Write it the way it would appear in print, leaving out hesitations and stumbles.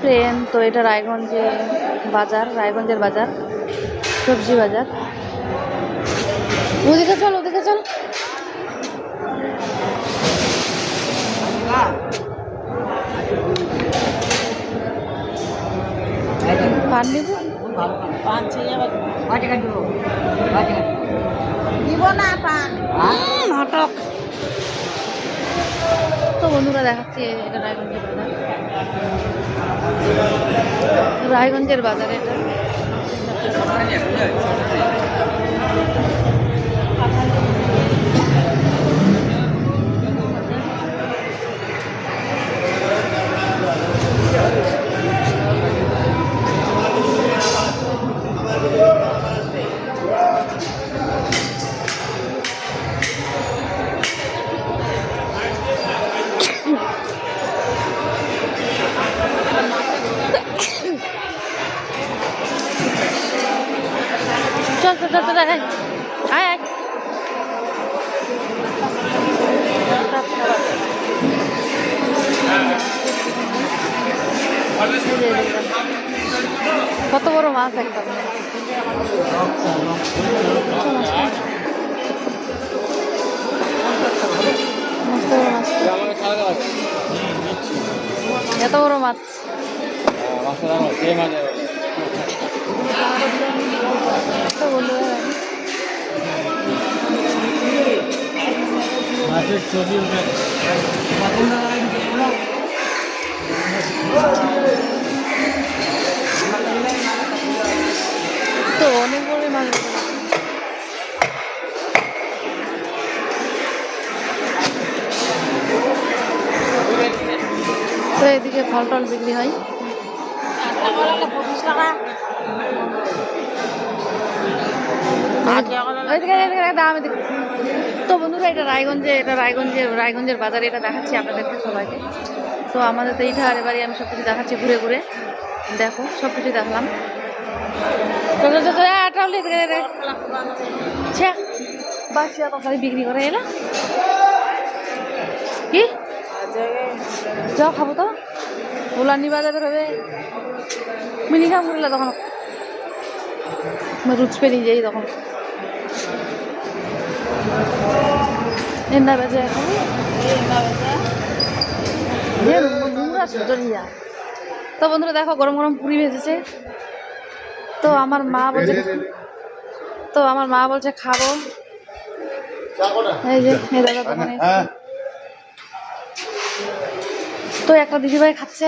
Train. তো এটা রায়গঞ্জে বাজার, রায়গঞ্জের বাজার, সবজি বাজার। ওদিকে চল, ওদিকে চল। পান নিব, দিব না পান, নাটক। তো বন্ধুরা দেখাচ্ছি, এটা রায়গঞ্জের বাজার, রায়গঞ্জের বাজার এটা। চল চল চল চল, আয় আয়। কত বড় মাছ একদম। এত বড় মাছ, মাছের ছবি তো অনেক বড় মাছ। তো এদিকে ফল টল বিক্রি হয়। তো বন্ধুরা এটা রায়গঞ্জের বাজারে এটা দেখাচ্ছি আপনাদেরকে সবাইকে। তো আমাদের তো এইটা এবারে আমি সবকিছু দেখাচ্ছি ঘুরে ঘুরে। দেখো সবকিছু দেখলাম। বিক্রি করে এলা কি যাও খাবো তো উলানি বাজারে হবে মিনি খাম করলে তখন রুচ পে নিয়ে যাই তখন এন্ডা বেজে এখন তো বন্ধুরা দেখো গরম গরম পুরি ভেজেছে। তো আমার মা বলছে খাবো। এই যে দাদা দোকানে তো একটা দিদিভাই খাচ্ছে।